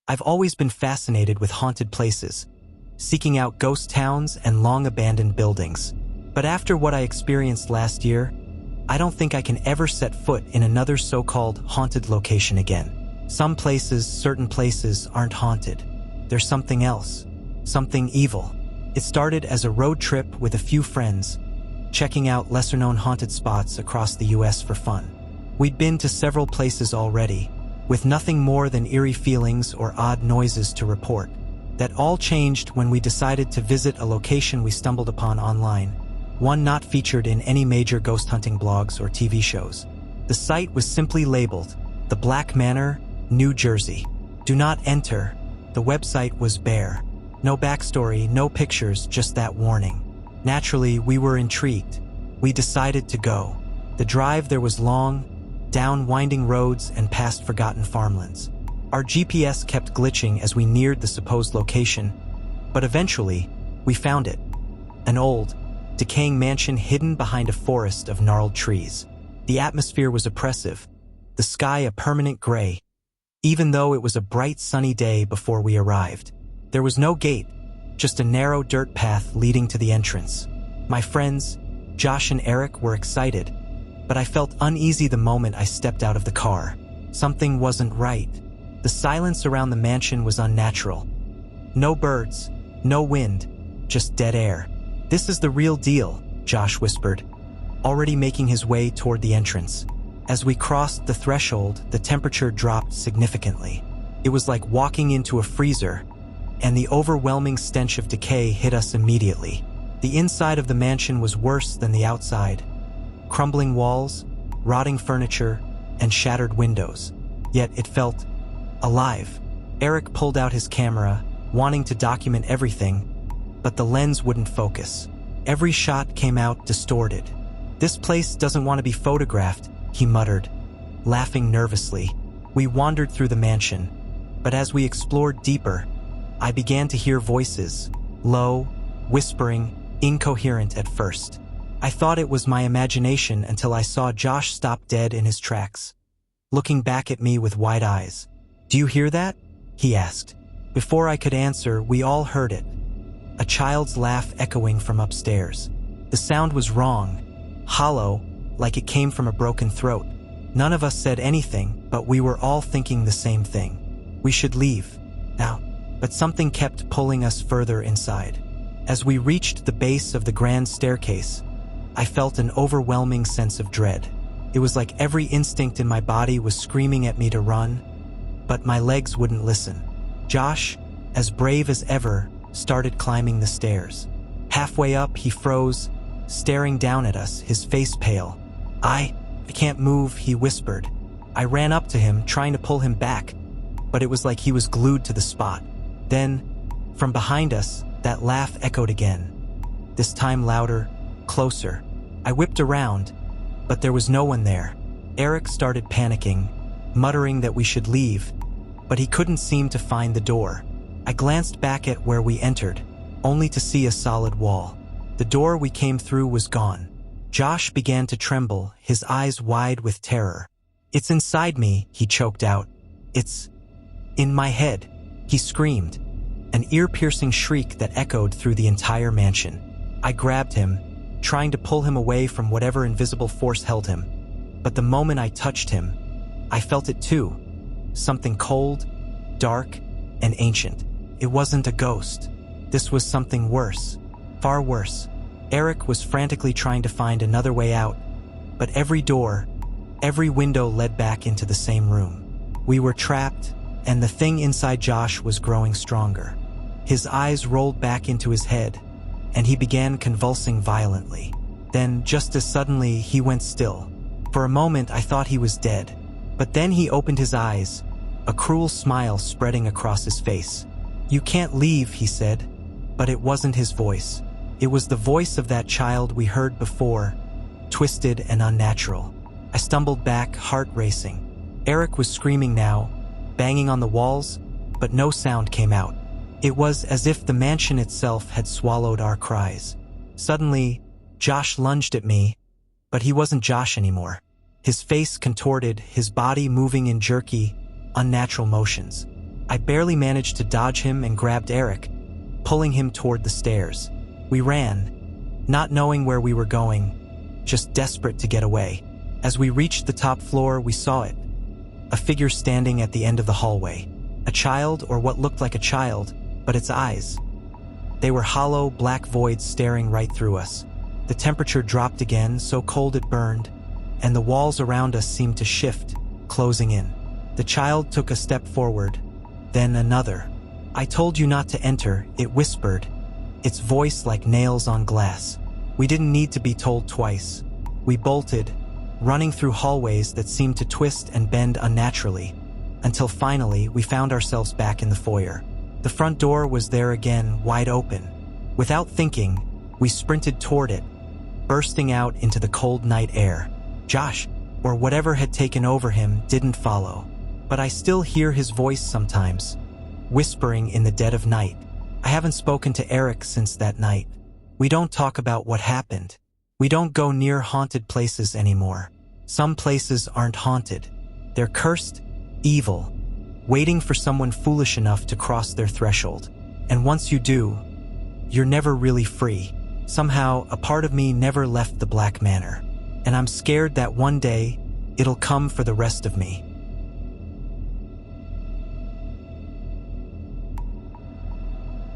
I've always been fascinated with haunted places, seeking out ghost towns and long-abandoned buildings. But after what I experienced last year, I don't think I can ever set foot in another so-called haunted location again. Certain places aren't haunted. There's something else, something evil. It started as a road trip with a few friends, checking out lesser-known haunted spots across the US for fun. We'd been to several places already, with nothing more than eerie feelings or odd noises to report. That all changed when we decided to visit a location we stumbled upon online, one not featured in any major ghost hunting blogs or TV shows. The site was simply labeled, the Black Manor, New Jersey. Do not enter. The website was bare. No backstory, no pictures, just that warning. Naturally, we were intrigued. We decided to go. The drive there was long, down winding roads and past forgotten farmlands. Our GPS kept glitching as we neared the supposed location, but eventually, we found it. An old, decaying mansion hidden behind a forest of gnarled trees. The atmosphere was oppressive, the sky a permanent gray, even though it was a bright sunny day before we arrived. There was no gate, just a narrow dirt path leading to the entrance. My friends, Josh and Eric, were excited, but I felt uneasy the moment I stepped out of the car. Something wasn't right. The silence around the mansion was unnatural. No birds, no wind, just dead air. "This is the real deal," Josh whispered, already making his way toward the entrance. As we crossed the threshold, the temperature dropped significantly. It was like walking into a freezer, and the overwhelming stench of decay hit us immediately. The inside of the mansion was worse than the outside. Crumbling walls, rotting furniture, and shattered windows. Yet it felt alive. Eric pulled out his camera, wanting to document everything, but the lens wouldn't focus. Every shot came out distorted. "This place doesn't want to be photographed," he muttered, laughing nervously. We wandered through the mansion, but as we explored deeper, I began to hear voices, low, whispering, incoherent at first. I thought it was my imagination until I saw Josh stop dead in his tracks, looking back at me with wide eyes. "Do you hear that?" he asked. Before I could answer, we all heard it. A child's laugh echoing from upstairs. The sound was wrong, hollow, like it came from a broken throat. None of us said anything, but we were all thinking the same thing. We should leave, now. But something kept pulling us further inside. As we reached the base of the grand staircase, I felt an overwhelming sense of dread. It was like every instinct in my body was screaming at me to run, but my legs wouldn't listen. Josh, as brave as ever, started climbing the stairs. Halfway up, he froze, staring down at us, his face pale. I can't move," he whispered. I ran up to him, trying to pull him back, but it was like he was glued to the spot. Then, from behind us, that laugh echoed again. This time louder, closer. I whipped around, but there was no one there. Eric started panicking, muttering that we should leave, but he couldn't seem to find the door. I glanced back at where we entered, only to see a solid wall. The door we came through was gone. Josh began to tremble, his eyes wide with terror. "It's inside me," he choked out. "It's in my head," he screamed, an ear-piercing shriek that echoed through the entire mansion. I grabbed him, trying to pull him away from whatever invisible force held him. But the moment I touched him, I felt it too. Something cold, dark, and ancient. It wasn't a ghost. This was something worse, far worse. Eric was frantically trying to find another way out, but every door, every window led back into the same room. We were trapped, and the thing inside Josh was growing stronger. His eyes rolled back into his head, and he began convulsing violently. Then, just as suddenly, he went still. For a moment, I thought he was dead. But then he opened his eyes, a cruel smile spreading across his face. "You can't leave," he said. But it wasn't his voice. It was the voice of that child we heard before, twisted and unnatural. I stumbled back, heart racing. Eric was screaming now, banging on the walls, but no sound came out. It was as if the mansion itself had swallowed our cries. Suddenly, Josh lunged at me, but he wasn't Josh anymore. His face contorted, his body moving in jerky, unnatural motions. I barely managed to dodge him and grabbed Eric, pulling him toward the stairs. We ran, not knowing where we were going, just desperate to get away. As we reached the top floor, we saw it. A figure standing at the end of the hallway. A child, or what looked like a child, but its eyes. They were hollow, black voids staring right through us. The temperature dropped again, so cold it burned, and the walls around us seemed to shift, closing in. The child took a step forward, then another. "I told you not to enter," it whispered, its voice like nails on glass. We didn't need to be told twice. We bolted, running through hallways that seemed to twist and bend unnaturally, until finally we found ourselves back in the foyer. The front door was there again, wide open. Without thinking, we sprinted toward it, bursting out into the cold night air. Josh, or whatever had taken over him, didn't follow. But I still hear his voice sometimes, whispering in the dead of night. I haven't spoken to Eric since that night. We don't talk about what happened. We don't go near haunted places anymore. Some places aren't haunted. They're cursed, evil, waiting for someone foolish enough to cross their threshold. And once you do, you're never really free. Somehow, a part of me never left the Black Manor, and I'm scared that one day, it'll come for the rest of me.